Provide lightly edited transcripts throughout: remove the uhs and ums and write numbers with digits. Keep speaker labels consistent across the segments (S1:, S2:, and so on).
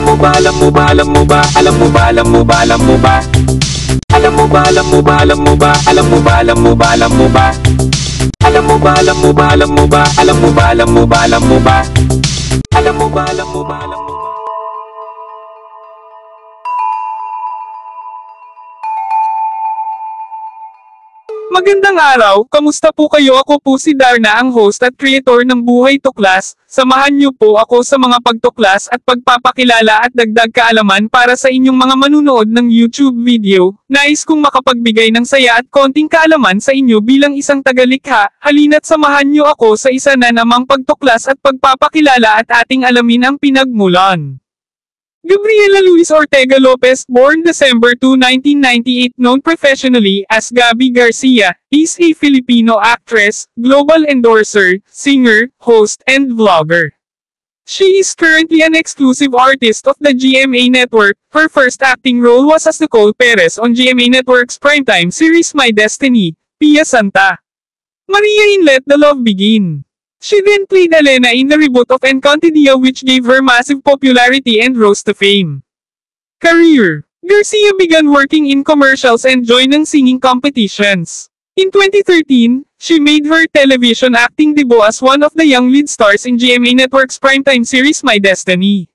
S1: Alam mo ba, alam mo ba, alam mo ba, alam mo ba, alam mo ba, alam mo ba? Alam mo ba, alam mo ba, alam mo ba, alam mo ba, alam mo ba, alam mo ba? Alam mo ba, alam mo ba, alam mo ba, alam mo ba, alam mo ba, alam mo ba? Alam mo ba, alam mo ba, alam mo ba? Magandang araw, kamusta po kayo? Ako po si Darna, ang host at creator ng Buhay Tuklas. Samahan niyo po ako sa mga pagtuklas at pagpapakilala at dagdag kaalaman para sa inyong mga manunood ng YouTube video. Nais kong makapagbigay ng saya at konting kaalaman sa inyo bilang isang tagalikha. Halina't samahan niyo ako sa isa na namang pagtuklas at pagpapakilala at ating alamin ang pinagmulan. Gabriela Luis Ortega Lopez, born December 2, 1998, known professionally as Gabby Garcia, is a Filipino actress, global endorser, singer, host, and vlogger. She is currently an exclusive artist of the GMA Network. Her first acting role was as Nicole Perez on GMA Network's primetime series My Destiny, Pia Santa Maria in Let the Love Begin. She then played Elena in the reboot of Encantadia, which gave her massive popularity and rose to fame. Career: Garcia began working in commercials and joined in singing competitions. In 2013, she made her television acting debut as one of the young lead stars in GMA Network's primetime series My Destiny.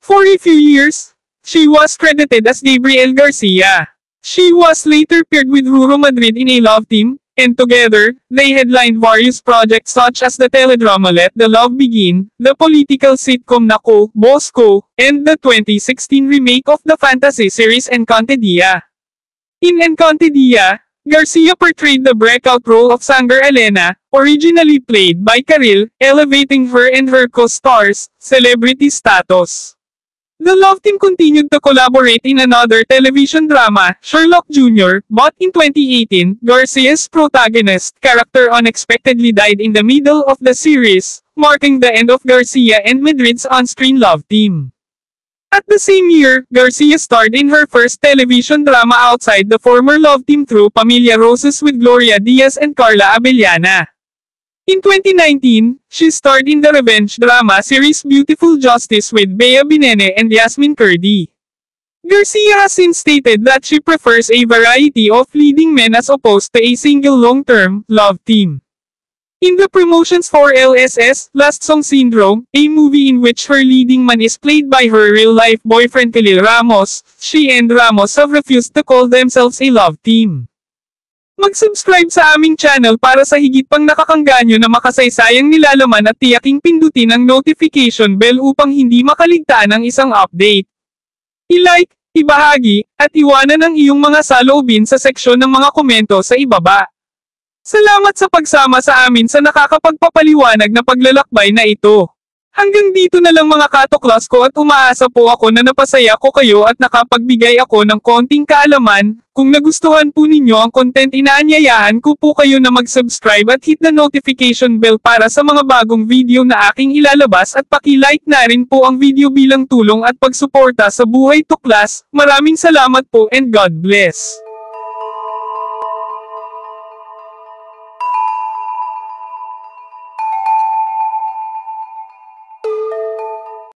S1: For a few years, she was credited as Gabriel Garcia. She was later paired with Ruro Madrid in a love team, and together, they headlined various projects such as the teledrama Let the Love Begin, the political sitcom Nako, Bosco, and the 2016 remake of the fantasy series Encantadia. In Encantadia, Garcia portrayed the breakout role of Sangre Elena, originally played by Karil, elevating her and her co-stars' celebrity status. The love team continued to collaborate in another television drama, Sherlock Jr., but in 2018, Garcia's protagonist character unexpectedly died in the middle of the series, marking the end of Garcia and Madrid's on-screen love team. At the same year, Garcia starred in her first television drama outside the former love team through Pamilya Roses with Gloria Diaz and Carla Abellana. In 2019, she starred in the revenge drama series Beautiful Justice with Bea Binene and Yasmin Kurdi. Garcia has since stated that she prefers a variety of leading men as opposed to a single long-term love team. In the promotions for LSS, Last Song Syndrome, a movie in which her leading man is played by her real-life boyfriend Khalil Ramos, she and Ramos have refused to call themselves a love team. Mag-subscribe sa aming channel para sa higit pang nakakangganyo na makasaysayang nilalaman at tiyaking pindutin ang notification bell upang hindi makaligtaan ang isang update. I-like, ibahagi, at iwanan ang iyong mga saloobin sa seksyon ng mga komento sa ibaba. Salamat sa pagsama sa amin sa nakakapagpapaliwanag na paglalakbay na ito. Hanggang dito na lang mga katuklas ko at umaasa po ako na napasaya ko kayo at nakapagbigay ako ng konting kaalaman. Kung nagustuhan po ninyo ang content, inaanyayahan ko po kayo na mag-subscribe at hit the notification bell para sa mga bagong video na aking ilalabas at paki-like na rin po ang video bilang tulong at pagsuporta sa Buhay Tuklas. Maraming salamat po and God bless.